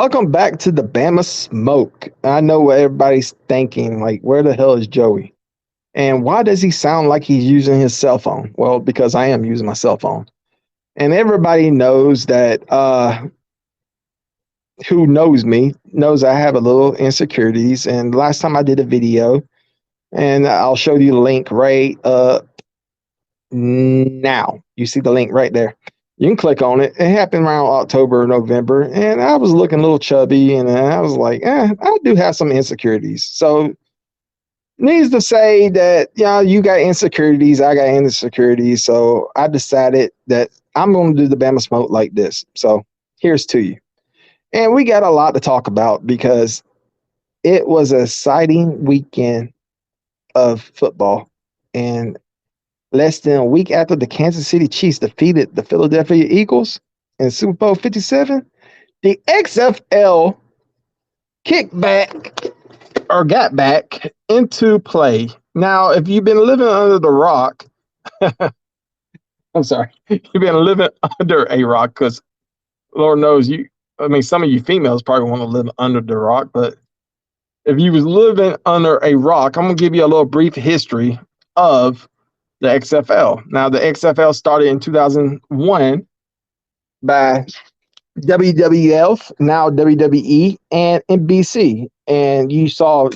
Welcome back to the Bama Smoke. I know what everybody's thinking, like, where the hell is Joey? And why does he sound like he's using his cell phone? Well, because I am using my cell phone. And everybody knows that who knows me knows I have a little insecurities. And last time I did a video, and I'll show you the link right now. You see the link right there. You can click on it. It happened around October or November, and I was looking a little chubby, and I was like, I do have some insecurities. So, needs to say that, you got insecurities, I got insecurities. So, I decided that I'm going to do the Bama Smoke like this. So, here's to you. And we got a lot to talk about because it was an exciting weekend of football. And less than a week after the Kansas City Chiefs defeated the Philadelphia Eagles in Super Bowl 57, the XFL got back into play. Now, if you've been living under the rock, I'm sorry, you've been living under a rock because Lord knows some of you females probably want to live under the rock, but if you was living under a rock, I'm going to give you a little brief history of the XFL. Now, the XFL started in 2001 by WWF, now WWE, and NBC. And you saw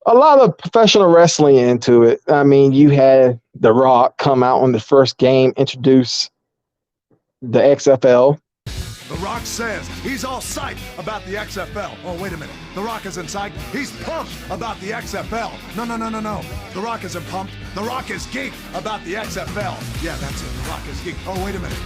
a lot of professional wrestling into it. I mean, you had The Rock come out on the first game, introduce the XFL. The Rock says he's all psyched about the XFL. Oh, wait a minute. The Rock isn't psyched. He's pumped about the XFL. No. The Rock isn't pumped. The Rock is geeked about the XFL. Yeah, that's it. The Rock is geeked. Oh, wait a minute.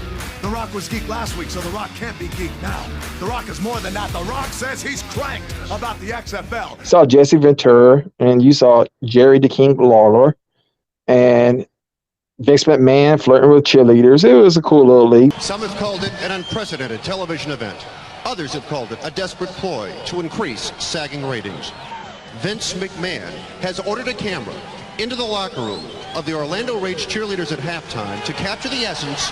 The Rock was geeked last week, so The Rock can't be geeked now. The Rock is more than that. The Rock says he's cranked about the XFL. You saw Jesse Ventura, and you saw Jerry the King Lawler, and Vince McMahon flirting with cheerleaders. It was a cool little league. Some have called it an unprecedented television event. Others have called it a desperate ploy to increase sagging ratings. Vince McMahon has ordered a camera into the locker room of the Orlando Rage cheerleaders at halftime to capture the essence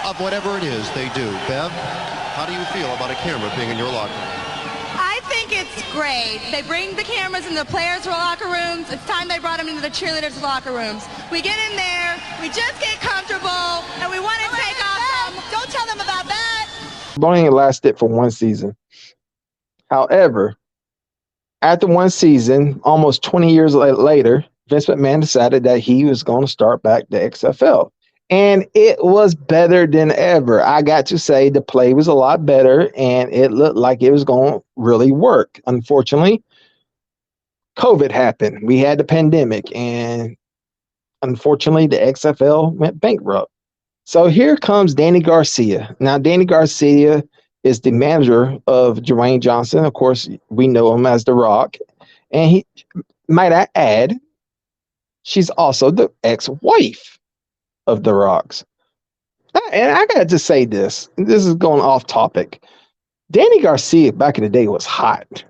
of whatever it is they do. Bev, how do you feel about a camera being in your locker room? I think it's great. They bring the cameras in the players' locker rooms. It's time they brought them into the cheerleaders' locker rooms. We get in there, we just get comfortable, and we want to take off them. Don't tell them about that. Only lasted for one season. However, after one season, almost 20 years later, Vince McMahon decided that he was going to start back the XFL. And it was better than ever. I got to say the play was a lot better, and it looked like it was going to really work. Unfortunately, COVID happened. We had the pandemic, and unfortunately, the XFL went bankrupt. So here comes Danny Garcia. Now, Danny Garcia is the manager of Dwayne Johnson. Of course, we know him as The Rock. And he, might I add, she's also the ex-wife of The Rock's. And I got to say this. This is going off topic. Danny Garcia back in the day was hot.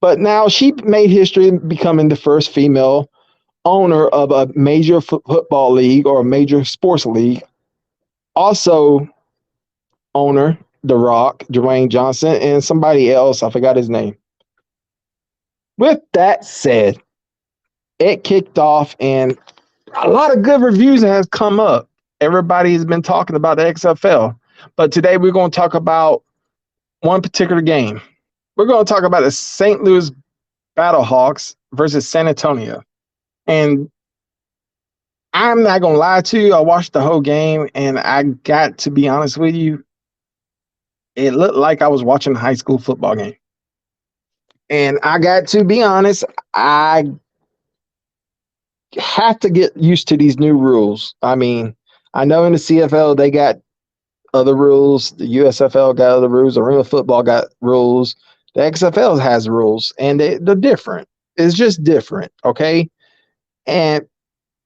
But now she made history becoming the first female owner of a major football league or a major sports league. Also owner, The Rock, Dwayne Johnson, and somebody else. I forgot his name. With that said, it kicked off and a lot of good reviews has come up. Everybody has been talking about the XFL. But today we're going to talk about one particular game. We're going to talk about the St. Louis Battlehawks versus San Antonio. And I'm not going to lie to you. I watched the whole game, and I got to be honest with you. It looked like I was watching a high school football game. And I got to be honest, I have to get used to these new rules. I mean, I know in the CFL they got other rules. The USFL got other rules. The Arena Football got rules. The XFL has rules, and they're different. It's just different, okay? And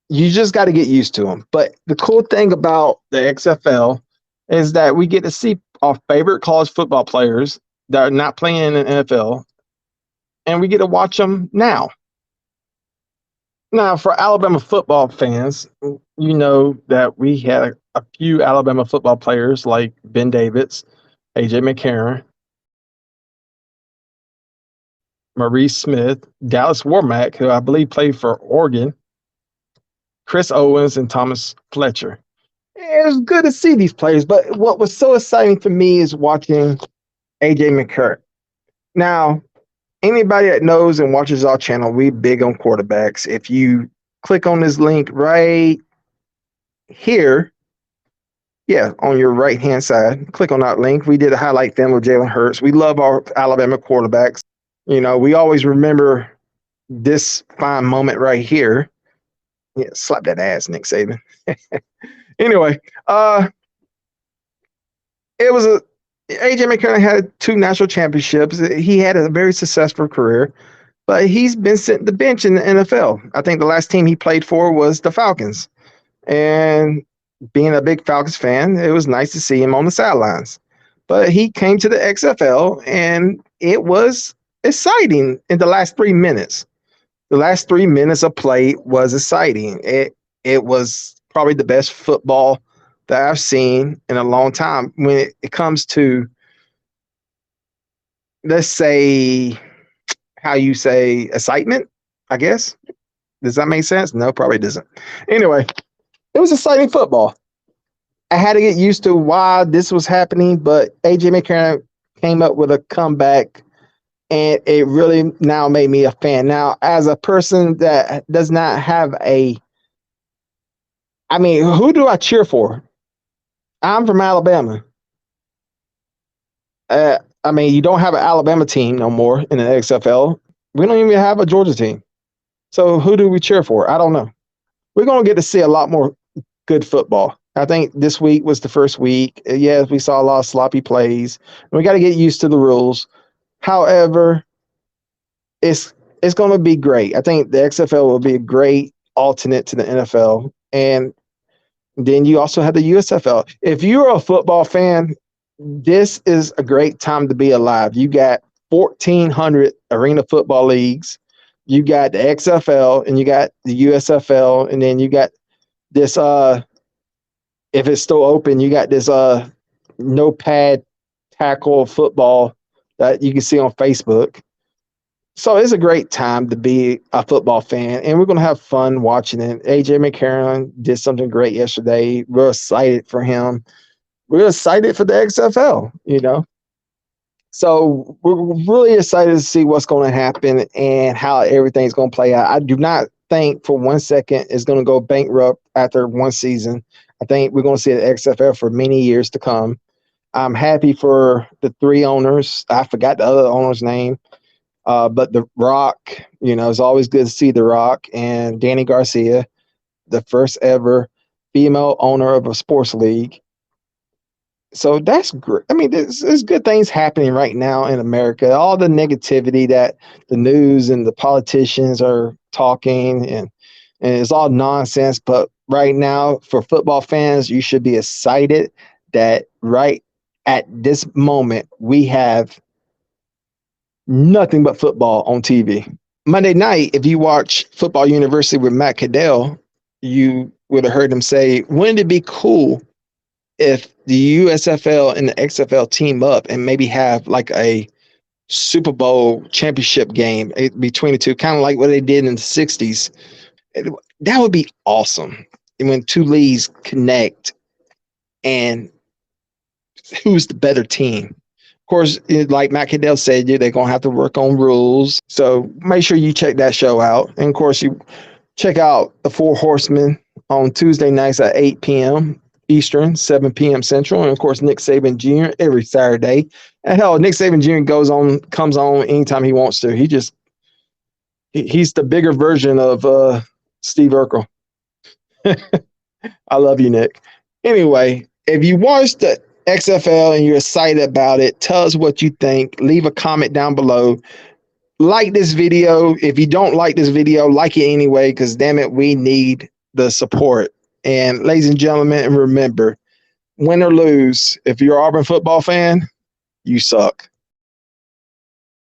you just got to get used to them. But the cool thing about the XFL is that we get to see our favorite college football players that are not playing in the NFL, and we get to watch them now. Now, for Alabama football fans, you know that we had a few Alabama football players like Ben Davis, AJ McCarron, Maurice Smith, Dallas Warmack, who I believe played for Oregon, Chris Owens, and Thomas Fletcher. It was good to see these players, but what was so exciting for me is watching AJ McCarron. Now, anybody that knows and watches our channel, we big on quarterbacks. If you click on this link right here, yeah, on your right-hand side, click on that link. We did a highlight film of Jalen Hurts. We love our Alabama quarterbacks. You know, we always remember this fine moment right here. Yeah, slap that ass, Nick Saban. Anyway, it was AJ McCarron had 2 national championships. He had a very successful career, but he's been sitting the bench in the NFL. I think the last team he played for was the Falcons. And being a big Falcons fan, it was nice to see him on the sidelines. But he came to the XFL, and it was exciting in the last 3 minutes. The last 3 minutes of play was exciting. It was probably the best football that I've seen in a long time when it comes to, let's say, how you say excitement, I guess. Does that make sense? No, probably doesn't. Anyway, it was exciting football. I had to get used to why this was happening, but AJ McCarron came up with a comeback, and it really now made me a fan. Now, as a person that does not have who do I cheer for? I'm from Alabama. You don't have an Alabama team no more in the XFL. We don't even have a Georgia team. So who do we cheer for? I don't know. We're going to get to see a lot more good football. I think this week was the first week. Yes, we saw a lot of sloppy plays. We got to get used to the rules. However, it's going to be great. I think the XFL will be a great alternate to the NFL. And then you also have the USFL. If you're a football fan, this is a great time to be alive. You got 1,400 arena football leagues. You got the XFL, and you got the USFL, and then you got this if it's still open, you got this no pad tackle football that you can see on Facebook. So it's a great time to be a football fan, and we're going to have fun watching it. AJ McCarron did something great yesterday. We're excited for him. We're excited for the XFL, you know. So we're really excited to see what's going to happen and how everything's going to play out. I do not think for 1 second it's going to go bankrupt after one season. I think we're going to see the XFL for many years to come. I'm happy for the 3 owners. I forgot the other owner's name. But The Rock, you know, it's always good to see The Rock and Danny Garcia, the first ever female owner of a sports league. So that's great. I mean, there's good things happening right now in America. All the negativity that the news and the politicians are talking, and it's all nonsense. But right now, for football fans, you should be excited that right at this moment, we have nothing but football on TV. Monday night, if you watch Football University with Matt Caddell, you would have heard him say, wouldn't it be cool if the USFL and the XFL team up and maybe have like a Super Bowl championship game between the two, kind of like what they did in the 60s? That would be awesome. And when 2 leagues connect, and who's the better team? Of course, like Matt Caddell said, they're going to have to work on rules. So make sure you check that show out. And, of course, you check out The 4 Horsemen on Tuesday nights at 8 p.m. Eastern, 7 p.m. Central. And, of course, Nick Saban Jr. every Saturday. And, hell, Nick Saban Jr. comes on anytime he wants to. He's the bigger version of Steve Urkel. I love you, Nick. Anyway, if you watched the XFL and you're excited about it, tell us what you think. Leave a comment down below. Like this video. If you don't like this video, like it anyway, because damn it, we need the support. And ladies and gentlemen, remember, win or lose, if you're an Auburn football fan, you suck.